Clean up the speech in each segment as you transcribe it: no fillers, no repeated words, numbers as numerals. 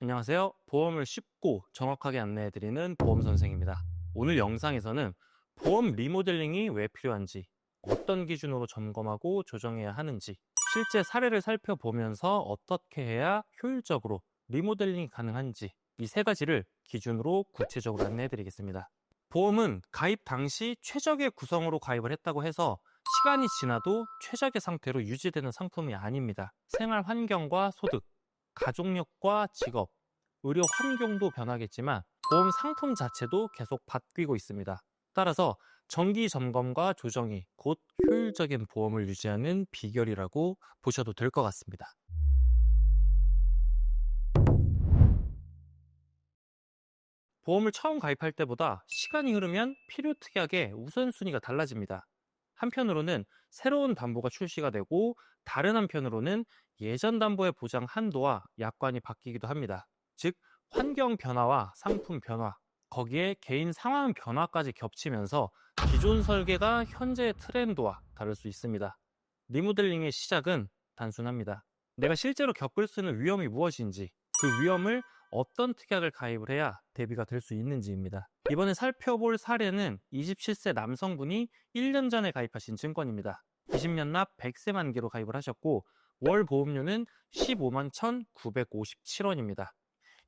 안녕하세요. 보험을 쉽고 정확하게 안내해드리는 보험선생입니다. 오늘 영상에서는 보험 리모델링이 왜 필요한지, 어떤 기준으로 점검하고 조정해야 하는지, 실제 사례를 살펴보면서 어떻게 해야 효율적으로 리모델링이 가능한지 이 세 가지를 기준으로 구체적으로 안내해드리겠습니다. 보험은 가입 당시 최적의 구성으로 가입을 했다고 해서 시간이 지나도 최적의 상태로 유지되는 상품이 아닙니다. 생활 환경과 소득, 가족력과 직업, 의료 환경도 변하겠지만 보험 상품 자체도 계속 바뀌고 있습니다. 따라서 정기 점검과 조정이 곧 효율적인 보험을 유지하는 비결이라고 보셔도 될 것 같습니다. 보험을 처음 가입할 때보다 시간이 흐르면 필요 특약의 우선순위가 달라집니다. 한편으로는 새로운 담보가 출시가 되고 다른 한편으로는 예전 담보의 보장 한도와 약관이 바뀌기도 합니다. 즉, 환경 변화와 상품 변화, 거기에 개인 상황 변화까지 겹치면서 기존 설계가 현재의 트렌드와 다를 수 있습니다. 리모델링의 시작은 단순합니다. 내가 실제로 겪을 수 있는 위험이 무엇인지, 그 위험을 어떤 특약을 가입을 해야 대비가 될 수 있는지입니다. 이번에 살펴볼 사례는 27세 남성분이 1년 전에 가입하신 증권입니다. 20년 납 100세 만기로 가입을 하셨고 월 보험료는 15만 1,957원입니다.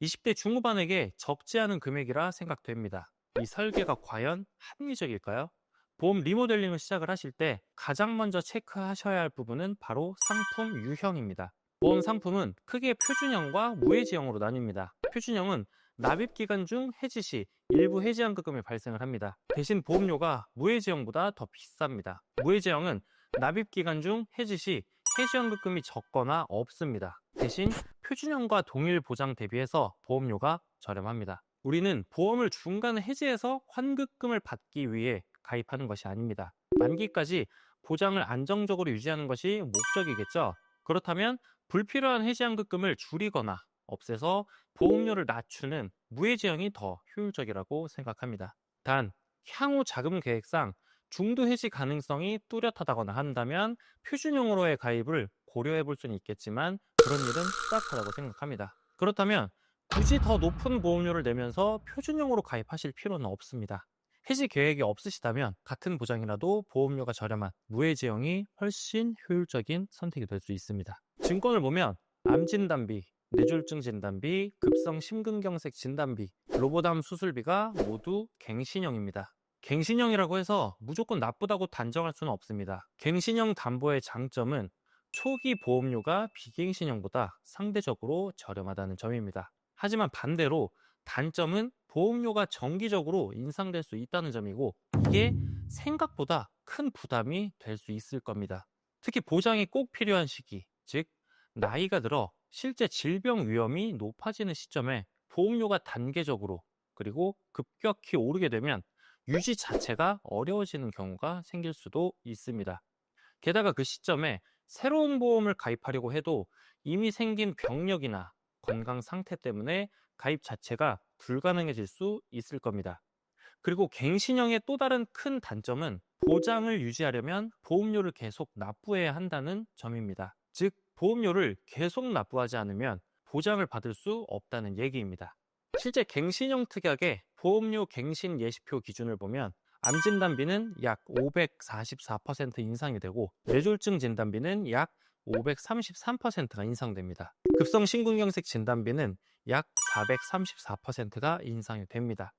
20대 중후반에게 적지 않은 금액이라 생각됩니다. 이 설계가 과연 합리적일까요? 보험 리모델링을 시작을 하실 때 가장 먼저 체크하셔야 할 부분은 바로 상품 유형입니다. 보험 상품은 크게 표준형과 무해지형으로 나뉩니다. 표준형은 납입 기간 중 해지 시 일부 해지환급금이 발생을 합니다. 대신 보험료가 무해지형보다 더 비쌉니다. 무해지형은 납입 기간 중 해지 시 해지환급금이 적거나 없습니다. 대신 표준형과 동일 보장 대비해서 보험료가 저렴합니다. 우리는 보험을 중간에 해지해서 환급금을 받기 위해 가입하는 것이 아닙니다. 만기까지 보장을 안정적으로 유지하는 것이 목적이겠죠. 그렇다면 불필요한 해지환급금을 줄이거나 없애서 보험료를 낮추는 무해지형이 더 효율적이라고 생각합니다. 단, 향후 자금 계획상 중도 해지 가능성이 뚜렷하다거나 한다면 표준형으로의 가입을 고려해 볼 수는 있겠지만 그런 일은 투박하다고 생각합니다. 그렇다면 굳이 더 높은 보험료를 내면서 표준형으로 가입하실 필요는 없습니다. 해지 계획이 없으시다면 같은 보장이라도 보험료가 저렴한 무해지형이 훨씬 효율적인 선택이 될 수 있습니다. 증권을 보면 암 진단비, 뇌졸중 진단비, 급성 심근경색 진단비, 로보담 수술비가 모두 갱신형입니다. 갱신형이라고 해서 무조건 나쁘다고 단정할 수는 없습니다. 갱신형 담보의 장점은 초기 보험료가 비갱신형보다 상대적으로 저렴하다는 점입니다. 하지만 반대로 단점은 보험료가 정기적으로 인상될 수 있다는 점이고 이게 생각보다 큰 부담이 될 수 있을 겁니다. 특히 보장이 꼭 필요한 시기, 즉 나이가 들어 실제 질병 위험이 높아지는 시점에 보험료가 단계적으로 그리고 급격히 오르게 되면 유지 자체가 어려워지는 경우가 생길 수도 있습니다. 게다가 그 시점에 새로운 보험을 가입하려고 해도 이미 생긴 병력이나 건강 상태 때문에 가입 자체가 불가능해질 수 있을 겁니다. 그리고 갱신형의 또 다른 큰 단점은 보장을 유지하려면 보험료를 계속 납부해야 한다는 점입니다. 즉, 보험료를 계속 납부하지 않으면 보장을 받을 수 없다는 얘기입니다. 실제 갱신형 특약의 보험료 갱신 예시표 기준을 보면 암 진단비는 약 544% 인상이 되고 뇌졸중 진단비는 약 533%가 인상됩니다. 급성 심근경색 진단비는 약 434%가 인상이 됩니다.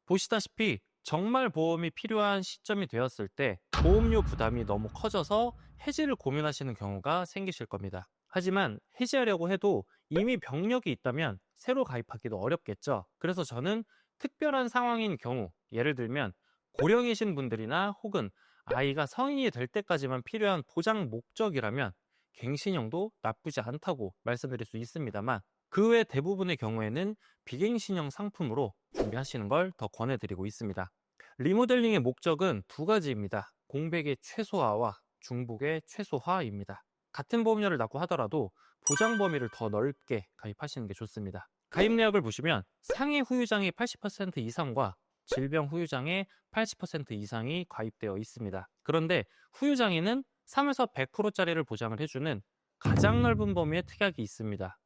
보시다시피 정말 보험이 필요한 시점이 되었을 때 보험료 부담이 너무 커져서 해지를 고민하시는 경우가 생기실 겁니다. 하지만 해지하려고 해도 이미 병력이 있다면 새로 가입하기도 어렵겠죠. 그래서 저는 특별한 상황인 경우, 예를 들면 고령이신 분들이나 혹은 아이가 성인이 될 때까지만 필요한 보장 목적이라면 갱신형도 나쁘지 않다고 말씀드릴 수 있습니다만 그 외 대부분의 경우에는 비갱신형 상품으로 준비하시는 걸 더 권해드리고 있습니다. 리모델링의 목적은 두 가지입니다. 공백의 최소화와 중복의 최소화입니다. 같은 보험료를 납고 하더라도 보장 범위를 더 넓게 가입하시는 게 좋습니다. 가입 내역을 보시면 상해 후유장의 80% 이상과 질병 후유장의 80% 이상이 가입되어 있습니다. 그런데 후유장에는 3에서 100%짜리를 보장을 해주는 가장 넓은 범위의 특약이 있습니다.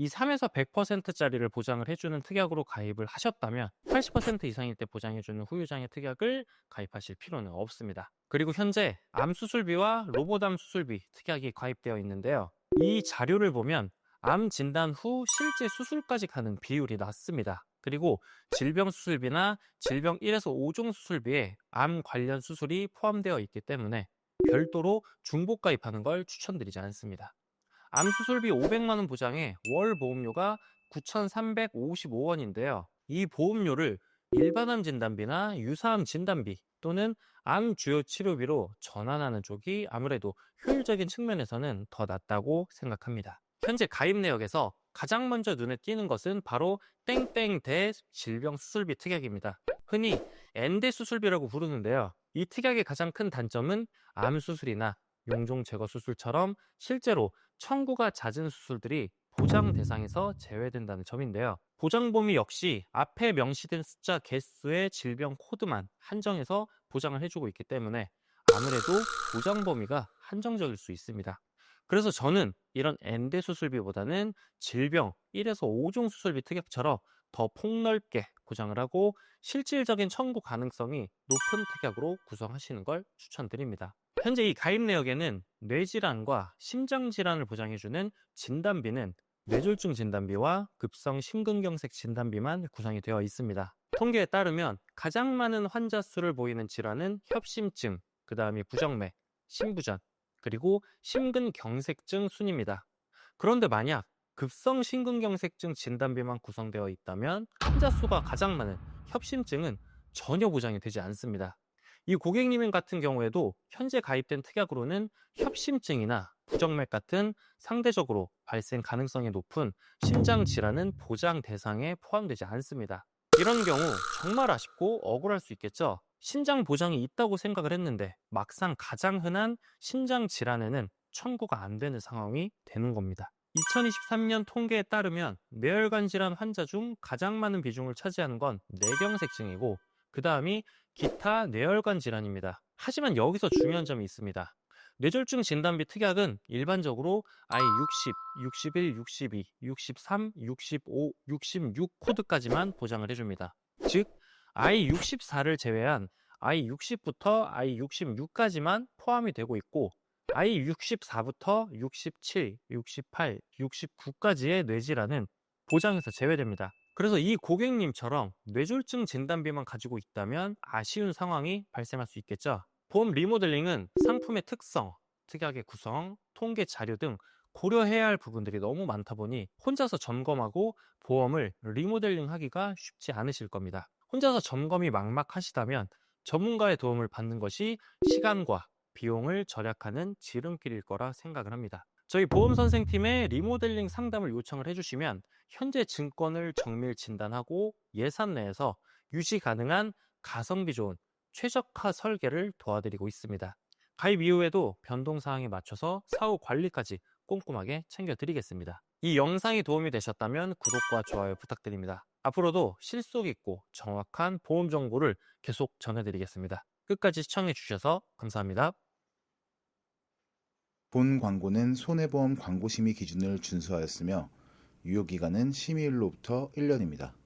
이 3에서 100%짜리를 보장을 해주는 특약으로 가입을 하셨다면 80% 이상일 때 보장해주는 후유장애 특약을 가입하실 필요는 없습니다. 그리고 현재 암 수술비와 로보암 수술비 특약이 가입되어 있는데요. 이 자료를 보면 암 진단 후 실제 수술까지 가는 비율이 낮습니다. 그리고 질병 수술비나 질병 1에서 5종 수술비에 암 관련 수술이 포함되어 있기 때문에 별도로 중복 가입하는 걸 추천드리지 않습니다. 암 수술비 500만 원 보장에 월 보험료가 9,355원인데요. 이 보험료를 일반암 진단비나 유사암 진단비 또는 암 주요 치료비로 전환하는 쪽이 아무래도 효율적인 측면에서는 더 낫다고 생각합니다. 현재 가입 내역에서 가장 먼저 눈에 띄는 것은 바로 땡땡대 질병 수술비 특약입니다. 흔히 N대 수술비라고 부르는데요. 이 특약의 가장 큰 단점은 암 수술이나 용종 제거 수술처럼 실제로 청구가 잦은 수술들이 보장 대상에서 제외된다는 점인데요. 보장 범위 역시 앞에 명시된 숫자 개수의 질병 코드만 한정해서 보장을 해주고 있기 때문에 아무래도 보장 범위가 한정적일 수 있습니다. 그래서 저는 이런 N대 수술비보다는 질병 1에서 5종 수술비 특약처럼 더 폭넓게 보장을 하고 실질적인 청구 가능성이 높은 특약으로 구성하시는 걸 추천드립니다. 현재 이 가입 내역에는 뇌질환과 심장질환을 보장해주는 진단비는 뇌졸중 진단비와 급성 심근경색 진단비만 구성이 되어 있습니다. 통계에 따르면 가장 많은 환자 수를 보이는 질환은 협심증, 그 다음이 부정맥, 심부전, 그리고 심근경색증 순입니다. 그런데 만약 급성 심근경색증 진단비만 구성되어 있다면 환자 수가 가장 많은 협심증은 전혀 보장이 되지 않습니다. 이 고객님 같은 경우에도 현재 가입된 특약으로는 협심증이나 부정맥 같은 상대적으로 발생 가능성이 높은 심장 질환은 보장 대상에 포함되지 않습니다. 이런 경우 정말 아쉽고 억울할 수 있겠죠. 신장 보장이 있다고 생각을 했는데 막상 가장 흔한 심장 질환에는 청구가 안 되는 상황이 되는 겁니다. 2023년 통계에 따르면 뇌혈관 질환 환자 중 가장 많은 비중을 차지하는 건 뇌경색증이고 그 다음이 기타 뇌혈관 질환입니다. 하지만 여기서 중요한 점이 있습니다. 뇌졸중 진단비 특약은 일반적으로 I60, 61, 62, 63, 65, 66 코드까지만 보장을 해줍니다. 즉, I64를 제외한 I60부터 I66까지만 포함이 되고 있고 I64부터 67, 68, 69까지의 뇌질환은 보장에서 제외됩니다. 그래서 이 고객님처럼 뇌졸중 진단비만 가지고 있다면 아쉬운 상황이 발생할 수 있겠죠. 보험 리모델링은 상품의 특성, 특약의 구성, 통계 자료 등 고려해야 할 부분들이 너무 많다 보니 혼자서 점검하고 보험을 리모델링 하기가 쉽지 않으실 겁니다. 혼자서 점검이 막막하시다면 전문가의 도움을 받는 것이 시간과 비용을 절약하는 지름길일 거라 생각을 합니다. 저희 보험선생팀에 리모델링 상담을 요청을 해주시면 현재 증권을 정밀 진단하고 예산 내에서 유지 가능한 가성비 좋은 최적화 설계를 도와드리고 있습니다. 가입 이후에도 변동사항에 맞춰서 사후 관리까지 꼼꼼하게 챙겨드리겠습니다. 이 영상이 도움이 되셨다면 구독과 좋아요 부탁드립니다. 앞으로도 실속 있고 정확한 보험 정보를 계속 전해드리겠습니다. 끝까지 시청해주셔서 감사합니다. 본 광고는 손해보험 광고심의 기준을 준수하였으며 유효기간은 심의일로부터 1년입니다.